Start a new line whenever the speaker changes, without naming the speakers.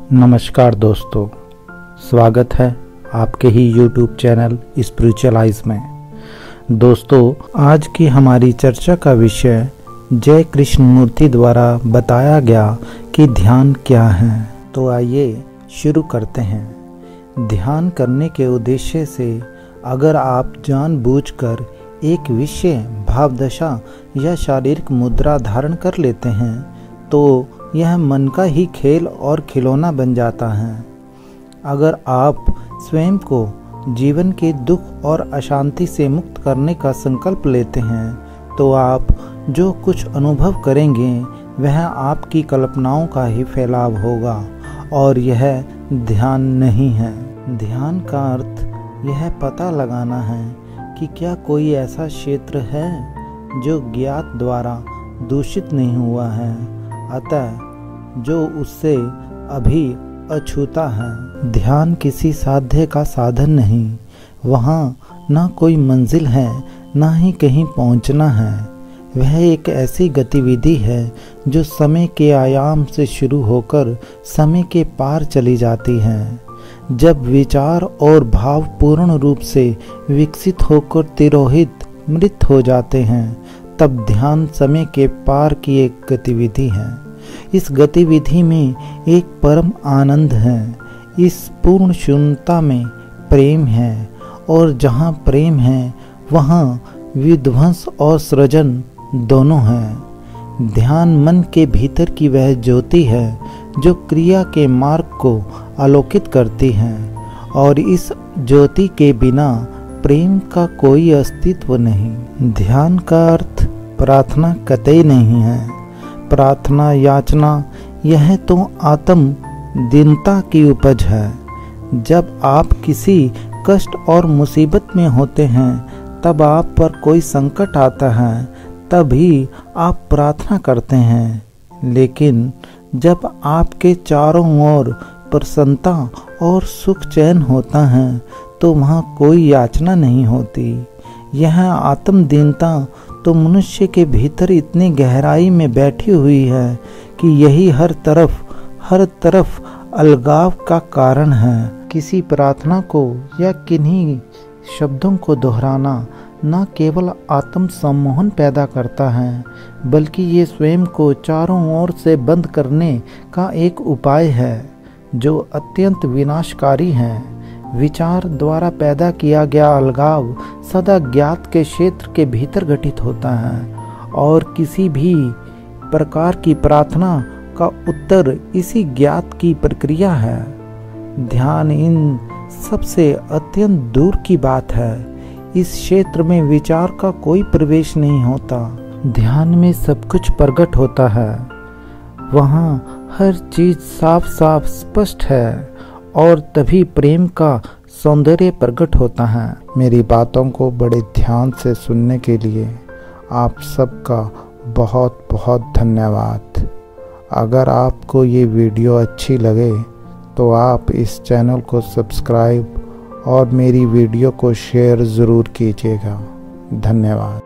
नमस्कार दोस्तों, स्वागत है आपके ही YouTube चैनल स्पिरिचुअल आइज में। दोस्तों, आज की हमारी चर्चा का विषय जय कृष्णमूर्ति द्वारा बताया गया कि ध्यान क्या है। तो आइए शुरू करते हैं। ध्यान करने के उद्देश्य से अगर आप जानबूझकर एक विषय, भावदशा या शारीरिक मुद्रा धारण कर लेते हैं तो यह मन का ही खेल और खिलौना बन जाता है। अगर आप स्वयं को जीवन के दुख और अशांति से मुक्त करने का संकल्प लेते हैं तो आप जो कुछ अनुभव करेंगे वह आपकी कल्पनाओं का ही फैलाव होगा और यह ध्यान नहीं है। ध्यान का अर्थ यह पता लगाना है कि क्या कोई ऐसा क्षेत्र है जो ज्ञात द्वारा दूषित नहीं हुआ है, अतः जो उससे अभी अछूता है। ध्यान किसी साध्य का साधन नहीं, वहाँ ना कोई मंजिल है ना ही कहीं पहुँचना है। वह एक ऐसी गतिविधि है जो समय के आयाम से शुरू होकर समय के पार चली जाती है। जब विचार और भाव पूर्ण रूप से विकसित होकर तिरोहित मृत हो जाते हैं तब ध्यान समय के पार की एक गतिविधि है। इस गतिविधि में एक परम आनंद है। इस पूर्ण शून्यता में प्रेम है और जहाँ प्रेम है वहाँ विध्वंस और सृजन दोनों हैं। ध्यान मन के भीतर की वह ज्योति है जो क्रिया के मार्ग को आलोकित करती है और इस ज्योति के बिना प्रेम का कोई अस्तित्व नहीं। ध्यान का अर्थ प्रार्थना कतई नहीं है। प्रार्थना याचना यह तो आत्म दीनता की उपज है। जब आप किसी कष्ट और मुसीबत में होते हैं, तब आप पर कोई संकट आता है, तभी आप प्रार्थना करते हैं। लेकिन जब आपके चारों ओर प्रसन्नता और सुख चैन होता है तो वहाँ कोई याचना नहीं होती। यह आत्मदीनता तो मनुष्य के भीतर इतनी गहराई में बैठी हुई है कि यही हर तरफ अलगाव का कारण है। किसी प्रार्थना को या किन्हीं शब्दों को दोहराना न केवल आत्म सम्मोहन पैदा करता है बल्कि ये स्वयं को चारों ओर से बंद करने का एक उपाय है जो अत्यंत विनाशकारी है। विचार द्वारा पैदा किया गया अलगाव सदा ज्ञात के क्षेत्र के भीतर घटित होता है और किसी भी प्रकार की प्रार्थना का उत्तर इसी ज्ञात की प्रक्रिया है। ध्यान इन सबसे अत्यंत दूर की बात है। इस क्षेत्र में विचार का कोई प्रवेश नहीं होता। ध्यान में सब कुछ प्रकट होता है। वहाँ हर चीज साफ साफ स्पष्ट है और तभी प्रेम का सौंदर्य प्रकट होता है। मेरी बातों को बड़े ध्यान से सुनने के लिए आप सबका बहुत बहुत धन्यवाद। अगर आपको ये वीडियो अच्छी लगे तो आप इस चैनल को सब्सक्राइब और मेरी वीडियो को शेयर ज़रूर कीजिएगा। धन्यवाद।